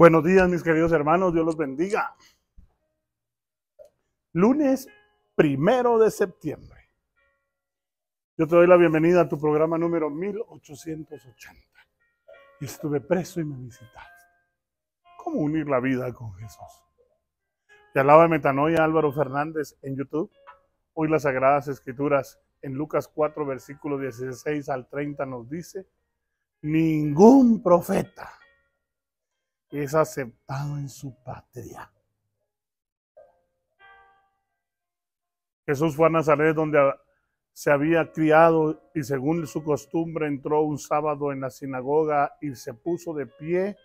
Buenos días, mis queridos hermanos, Dios los bendiga. Lunes 1 de septiembre. Yo te doy la bienvenida a tu programa número 1880. Estuve preso y me visitaste. ¿Cómo unir la vida con Jesús? Te alaba Metanoia Álvaro Fernández en YouTube. Hoy las Sagradas Escrituras en Lucas 4, versículo 16 al 30 nos dice: ningún profeta es aceptado en su patria. Jesús fue a Nazaret, donde se había criado, y según su costumbre entró un sábado en la sinagoga y se puso de pie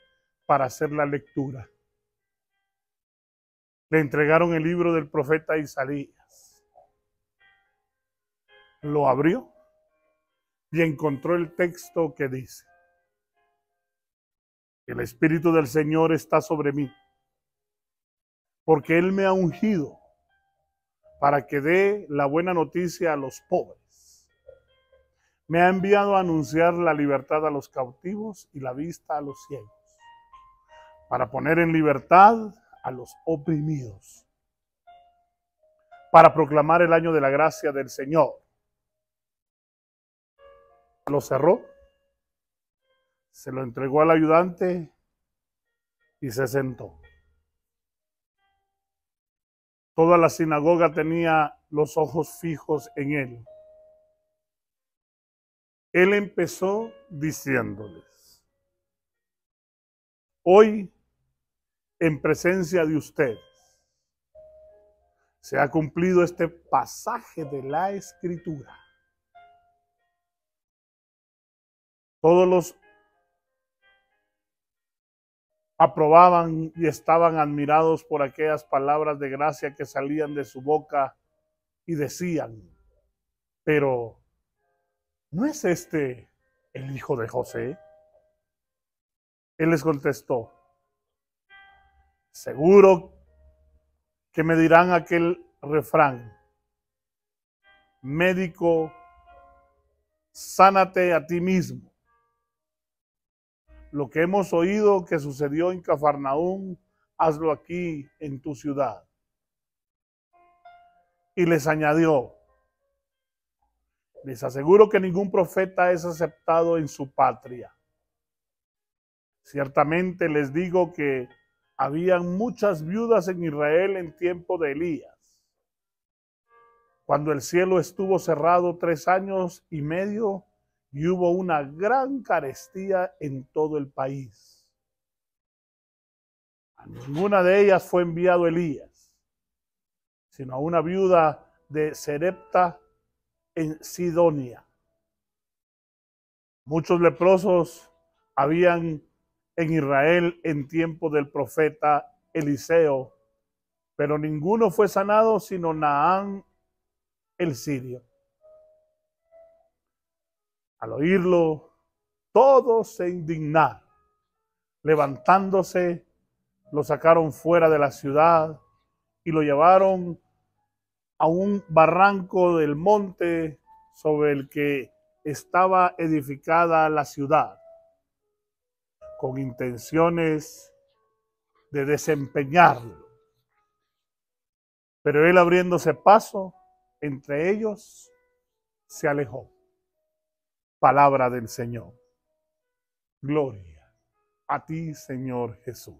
para hacer la lectura. Le entregaron el libro del profeta Isaías. Lo abrió y encontró el texto que dice: el Espíritu del Señor está sobre mí, porque Él me ha ungido para que dé la buena noticia a los pobres. Me ha enviado a anunciar la libertad a los cautivos y la vista a los ciegos, para poner en libertad a los oprimidos, para proclamar el año de la gracia del Señor. Lo cerró, se lo entregó al ayudante y se sentó. Toda la sinagoga tenía los ojos fijos en él. Él empezó diciéndoles: hoy, en presencia de ustedes, se ha cumplido este pasaje de la Escritura. Todos los aprobaban y estaban admirados por aquellas palabras de gracia que salían de su boca y decían: pero ¿no es este el hijo de José? Él les contestó: seguro que me dirán aquel refrán: médico, sánate a ti mismo. Lo que hemos oído que sucedió en Cafarnaúm, hazlo aquí en tu ciudad. Y les añadió: les aseguro que ningún profeta es aceptado en su patria. Ciertamente les digo que habían muchas viudas en Israel en tiempo de Elías, cuando el cielo estuvo cerrado 3 años y medio y hubo una gran carestía en todo el país. A ninguna de ellas fue enviado Elías, sino a una viuda de Sarepta en Sidonia. Muchos leprosos habían en Israel en tiempo del profeta Eliseo, pero ninguno fue sanado sino Naamán el sirio. Al oírlo, todos se indignaron. Levantándose, lo sacaron fuera de la ciudad y lo llevaron a un barranco del monte sobre el que estaba edificada la ciudad, con intenciones de desempeñarlo. Pero él, abriéndose paso entre ellos, se alejó. Palabra del Señor. Gloria a ti, Señor Jesús.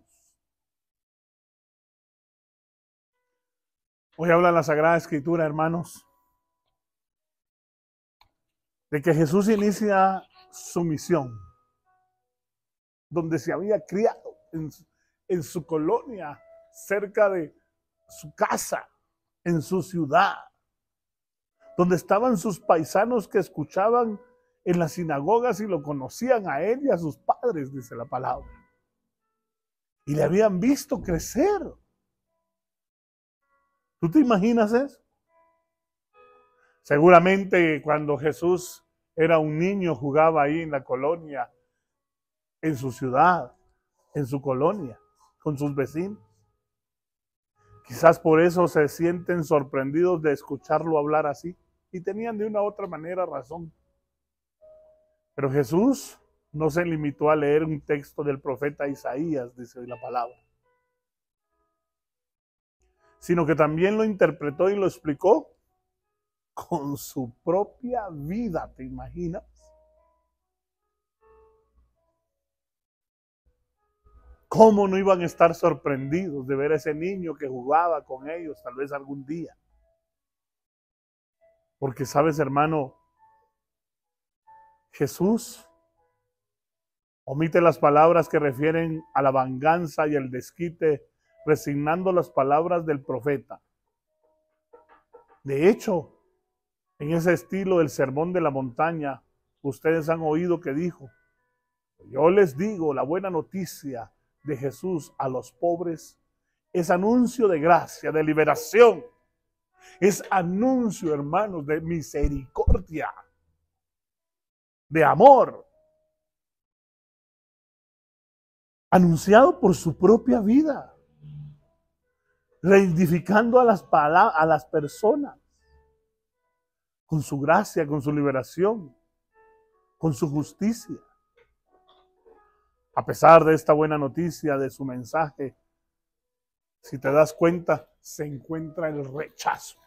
Hoy habla la Sagrada Escritura, hermanos, de que Jesús inicia su misión donde se había criado, en su colonia, cerca de su casa, en su ciudad, donde estaban sus paisanos que escuchaban en las sinagogas y lo conocían a él y a sus padres, dice la palabra, y le habían visto crecer. ¿Tú te imaginas eso? Seguramente cuando Jesús era un niño jugaba ahí en la colonia, en su ciudad, en su colonia, con sus vecinos. Quizás por eso se sienten sorprendidos de escucharlo hablar así, y tenían de una u otra manera razón. Pero Jesús no se limitó a leer un texto del profeta Isaías, dice hoy la palabra, sino que también lo interpretó y lo explicó con su propia vida, ¿te imaginas? ¿Cómo no iban a estar sorprendidos de ver a ese niño que jugaba con ellos tal vez algún día? Porque sabes, hermano, Jesús omite las palabras que refieren a la venganza y el desquite, resignando las palabras del profeta. De hecho, en ese estilo del sermón de la montaña, ustedes han oído que dijo: yo les digo, la buena noticia de Jesús a los pobres es anuncio de gracia, de liberación. Es anuncio, hermanos, de misericordia, de amor, anunciado por su propia vida, reedificando a las personas con su gracia, con su liberación, con su justicia. A pesar de esta buena noticia, de su mensaje, si te das cuenta, se encuentra el rechazo.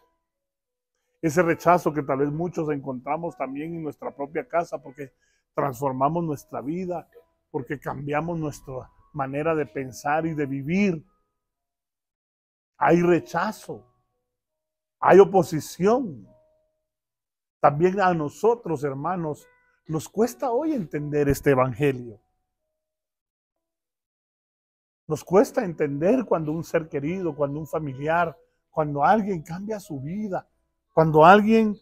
Ese rechazo que tal vez muchos encontramos también en nuestra propia casa, porque transformamos nuestra vida, porque cambiamos nuestra manera de pensar y de vivir. Hay rechazo, hay oposición. También a nosotros, hermanos, nos cuesta hoy entender este evangelio. Nos cuesta entender cuando un ser querido, cuando un familiar, cuando alguien cambia su vida, cuando alguien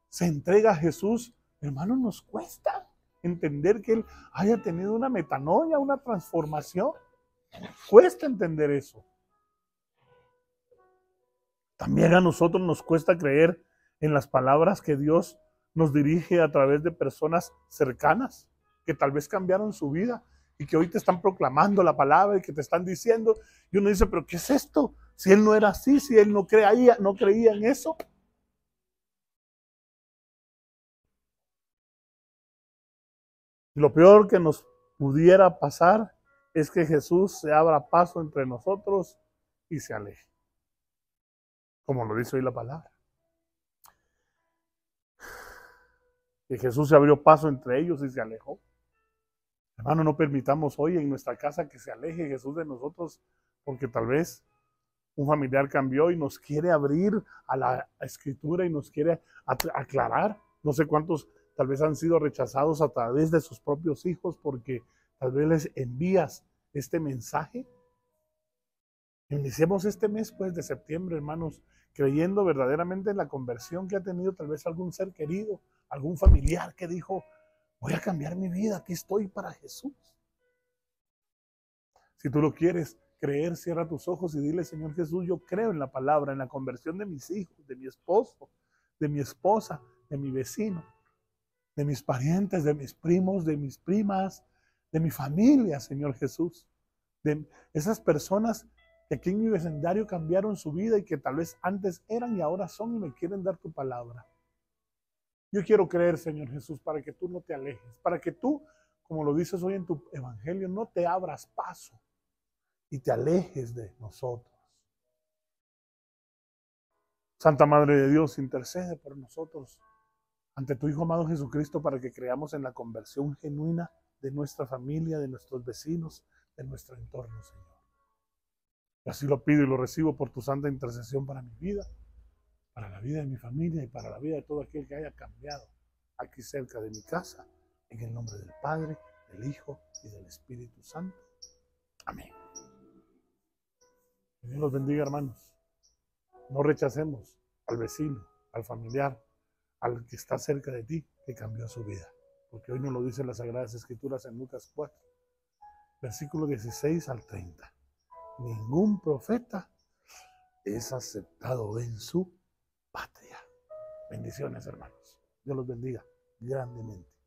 se entrega a Jesús, hermano, nos cuesta entender que Él haya tenido una metanoia, una transformación. Cuesta entender eso. También a nosotros nos cuesta creer en las palabras que Dios nos dirige a través de personas cercanas, que tal vez cambiaron su vida y que hoy te están proclamando la palabra y que te están diciendo, y uno dice, pero ¿qué es esto? Si Él no era así, si Él no creía en eso. Lo peor que nos pudiera pasar es que Jesús se abra paso entre nosotros y se aleje, como lo dice hoy la palabra. Que Jesús se abrió paso entre ellos y se alejó. Hermano, no permitamos hoy en nuestra casa que se aleje Jesús de nosotros, porque tal vez un familiar cambió y nos quiere abrir a la escritura y nos quiere aclarar. No sé cuántos tal vez han sido rechazados a través de sus propios hijos porque tal vez les envías este mensaje. Iniciemos este mes pues de septiembre, hermanos, creyendo verdaderamente en la conversión que ha tenido tal vez algún ser querido, algún familiar que dijo, voy a cambiar mi vida, aquí estoy para Jesús. Si tú lo quieres creer, cierra tus ojos y dile, Señor Jesús, yo creo en la palabra, en la conversión de mis hijos, de mi esposo, de mi esposa, de mi vecino, de mis parientes, de mis primos, de mis primas, de mi familia, Señor Jesús. De esas personas que aquí en mi vecindario cambiaron su vida y que tal vez antes eran y ahora son y me quieren dar tu palabra. Yo quiero creer, Señor Jesús, para que tú no te alejes, para que tú, como lo dices hoy en tu evangelio, no te abras paso y te alejes de nosotros. Santa Madre de Dios, intercede por nosotros ante tu Hijo amado Jesucristo para que creamos en la conversión genuina de nuestra familia, de nuestros vecinos, de nuestro entorno, Señor. Y así lo pido y lo recibo por tu santa intercesión para mi vida, para la vida de mi familia y para la vida de todo aquel que haya cambiado aquí cerca de mi casa, en el nombre del Padre, del Hijo y del Espíritu Santo. Amén. Que Dios los bendiga, hermanos. No rechacemos al vecino, al familiar, al que está cerca de ti, que cambió su vida. Porque hoy nos lo dicen las Sagradas Escrituras en Lucas 4, versículo 16 al 30. Ningún profeta es aceptado en su patria. Bendiciones, hermanos. Dios los bendiga grandemente.